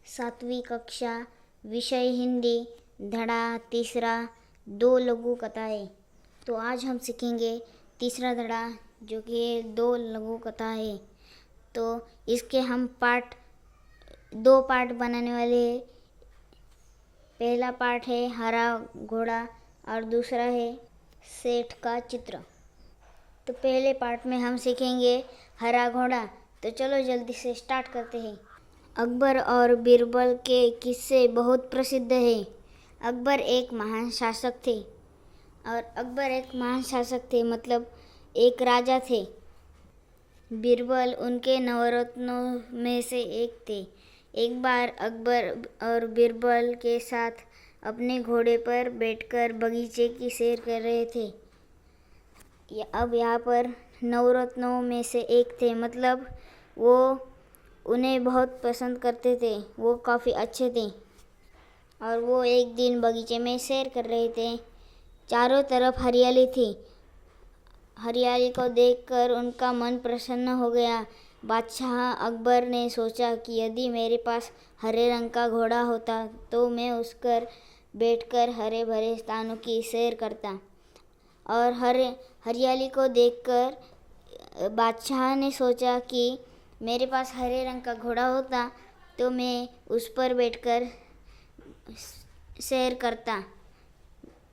सातवीं कक्षा, विषय हिंदी, धड़ा तीसरा, दो लघु कथाएँ। तो आज हम सीखेंगे तीसरा धड़ा, जो कि दो लघु कथा है। तो इसके हम दो पार्ट बनाने वाले हैं। पहला पार्ट है हरा घोड़ा और दूसरा है सेठ का चित्र। तो पहले पार्ट में हम सीखेंगे हरा घोड़ा। तो चलो जल्दी से स्टार्ट करते हैं। अकबर और बीरबल के किस्से बहुत प्रसिद्ध हैं। अकबर एक महान शासक थे, मतलब एक राजा थे। बीरबल उनके नवरत्नों में से एक थे। एक बार अकबर और बीरबल के साथ अपने घोड़े पर बैठकर बगीचे की सैर कर रहे थे। अब यहाँ पर नवरत्नों में से एक थे, मतलब वो उन्हें बहुत पसंद करते थे, वो काफ़ी अच्छे थे। और वो एक दिन बगीचे में सैर कर रहे थे। चारों तरफ हरियाली थी। हरियाली को देखकर उनका मन प्रसन्न हो गया। बादशाह अकबर ने सोचा कि यदि मेरे पास हरे रंग का घोड़ा होता तो मैं उस पर बैठकर हरे भरे स्थानों की सैर करता। और हरियाली को देखकर बादशाह ने सोचा कि मेरे पास हरे रंग का घोड़ा होता तो मैं उस पर बैठकर सैर करता।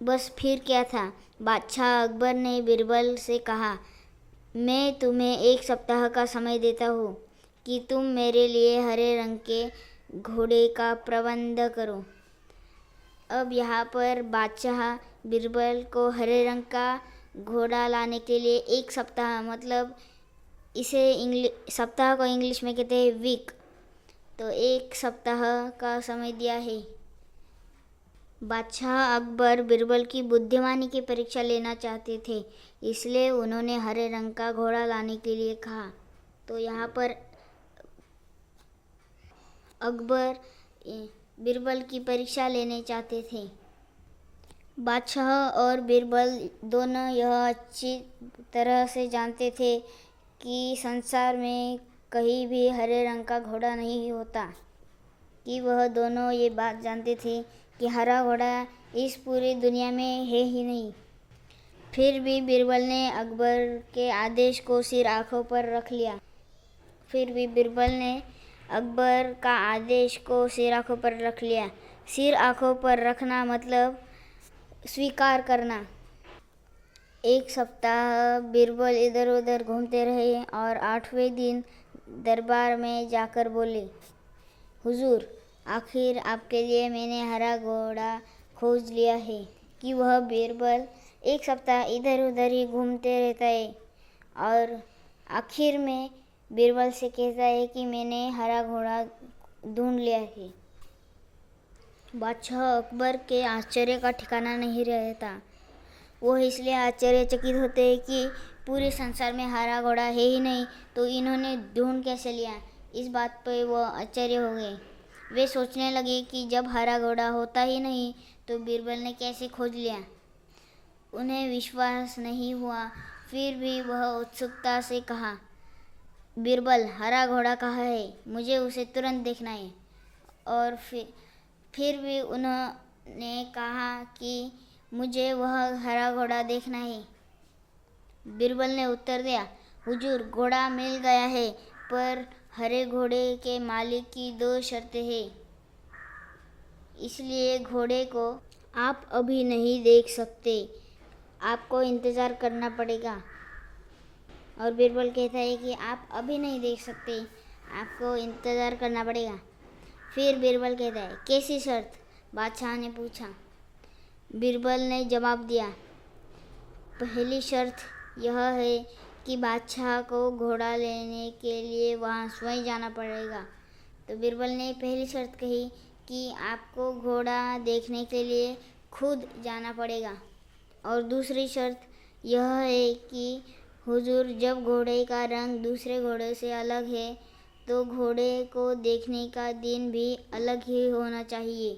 बस फिर क्या था। बादशाह अकबर ने बीरबल से कहा, मैं तुम्हें एक सप्ताह का समय देता हूँ कि तुम मेरे लिए हरे रंग के घोड़े का प्रबंध करो। अब यहाँ पर बादशाह बीरबल को हरे रंग का घोड़ा लाने के लिए एक सप्ताह, मतलब इसे सप्ताह को इंग्लिश में कहते हैं वीक, तो एक सप्ताह का समय दिया है। बादशाह अकबर बीरबल की बुद्धिमानी की परीक्षा लेना चाहते थे, इसलिए उन्होंने हरे रंग का घोड़ा लाने के लिए कहा। तो यहाँ पर अकबर बीरबल की परीक्षा लेने चाहते थे। बादशाह और बीरबल दोनों यह अच्छी तरह से जानते थे कि संसार में कहीं भी हरे रंग का घोड़ा नहीं होता, कि वह दोनों ये बात जानते थे कि हरा घोड़ा इस पूरी दुनिया में है ही नहीं। फिर भी बीरबल ने अकबर के आदेश को सिर आंखों पर रख लिया। सिर आंखों पर रखना मतलब स्वीकार करना। एक सप्ताह बीरबल इधर उधर घूमते रहे और 8वें दिन दरबार में जाकर बोले, हुजूर, आखिर आपके लिए मैंने हरा घोड़ा खोज लिया है। कि वह बीरबल एक सप्ताह इधर उधर ही घूमते रहता है और आखिर में बीरबल से कहता है कि मैंने हरा घोड़ा ढूंढ लिया है। बादशाह अकबर के आश्चर्य का ठिकाना नहीं रहता। वो इसलिए आश्चर्यचकित होते हैं कि पूरे संसार में हरा घोड़ा है ही नहीं, तो इन्होंने ढूंढ कैसे लिया। इस बात पर वो आश्चर्य हो गए। वे सोचने लगे कि जब हरा घोड़ा होता ही नहीं तो बीरबल ने कैसे खोज लिया। उन्हें विश्वास नहीं हुआ। फिर भी वह उत्सुकता से कहा, बीरबल, हरा घोड़ा कहाँ है? मुझे उसे तुरंत देखना है। और फिर भी उन्होंने कहा कि मुझे वह हरा घोड़ा देखना है। बीरबल ने उत्तर दिया, हुजूर, घोड़ा मिल गया है, पर हरे घोड़े के मालिक की 2 शर्तें हैं। इसलिए घोड़े को आप अभी नहीं देख सकते, आपको इंतज़ार करना पड़ेगा। और बीरबल कहता है कि आप अभी नहीं देख सकते, आपको इंतज़ार करना पड़ेगा। फिर बीरबल कहता है, कैसी शर्त? बादशाह ने पूछा। बीरबल ने जवाब दिया, पहली शर्त यह है कि बादशाह को घोड़ा लेने के लिए वहाँ स्वयं जाना पड़ेगा। तो बीरबल ने पहली शर्त कही कि आपको घोड़ा देखने के लिए खुद जाना पड़ेगा। और दूसरी शर्त यह है कि हुजूर, जब घोड़े का रंग दूसरे घोड़े से अलग है तो घोड़े को देखने का दिन भी अलग ही होना चाहिए।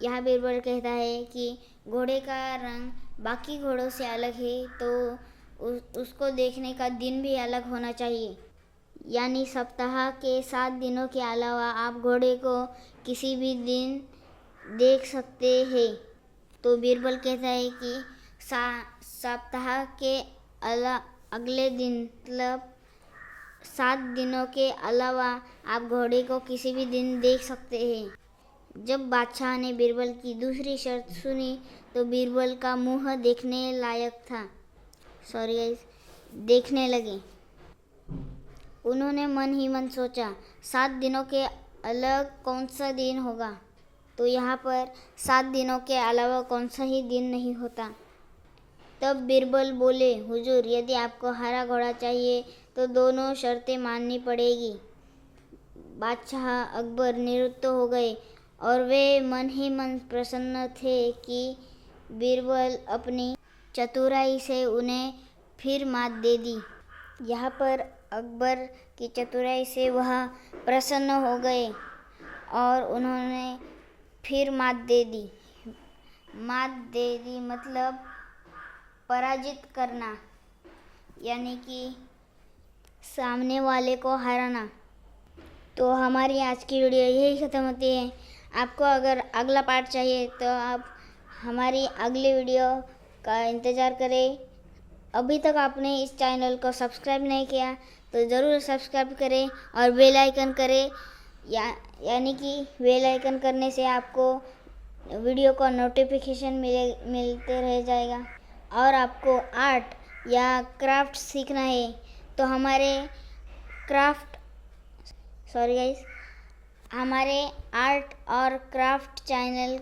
यहाँ बीरबल कहता है कि घोड़े का रंग बाकी घोड़ों से अलग है तो उसको देखने का दिन भी अलग होना चाहिए। यानी सप्ताह के 7 दिनों के अलावा आप घोड़े को किसी भी दिन देख सकते हैं। तो बीरबल कहता है कि सप्ताह के अगले दिन मतलब 7 दिनों के अलावा आप घोड़े को किसी भी दिन देख सकते हैं। जब बादशाह ने बीरबल की दूसरी शर्त सुनी तो बीरबल का मुंह देखने लायक था। देखने लगे। उन्होंने मन ही मन सोचा, 7 दिनों के अलग कौन सा दिन होगा। तो यहाँ पर 7 दिनों के अलावा कौन सा ही दिन नहीं होता। तब बीरबल बोले, हुजूर, यदि आपको हरा घोड़ा चाहिए तो दोनों शर्तें माननी पड़ेगी। बादशाह अकबर निरुत्त हो गए और वे मन ही मन प्रसन्न थे कि बीरबल अपनी चतुराई से उन्हें फिर मात दे दी। यहाँ पर अकबर की चतुराई से वह प्रसन्न हो गए और उन्होंने फिर मात दे दी। मात दे दी मतलब पराजित करना, यानी कि सामने वाले को हराना। तो हमारी आज की वीडियो यही ख़त्म होती है। आपको अगर अगला पार्ट चाहिए तो आप हमारी अगली वीडियो का इंतज़ार करें। अभी तक आपने इस चैनल को सब्सक्राइब नहीं किया तो ज़रूर सब्सक्राइब करें और बेल आइकन करें, यानी कि बेल आइकन करने से आपको वीडियो का नोटिफिकेशन मिलते रह जाएगा। और आपको आर्ट या क्राफ्ट सीखना है तो हमारे आर्ट और क्राफ्ट चैनल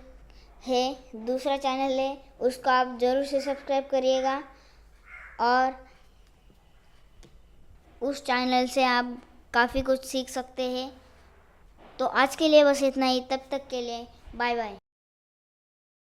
है, दूसरा चैनल है, उसको आप ज़रूर से सब्सक्राइब करिएगा और उस चैनल से आप काफ़ी कुछ सीख सकते हैं। तो आज के लिए बस इतना ही। तब तक के लिए बाय बाय।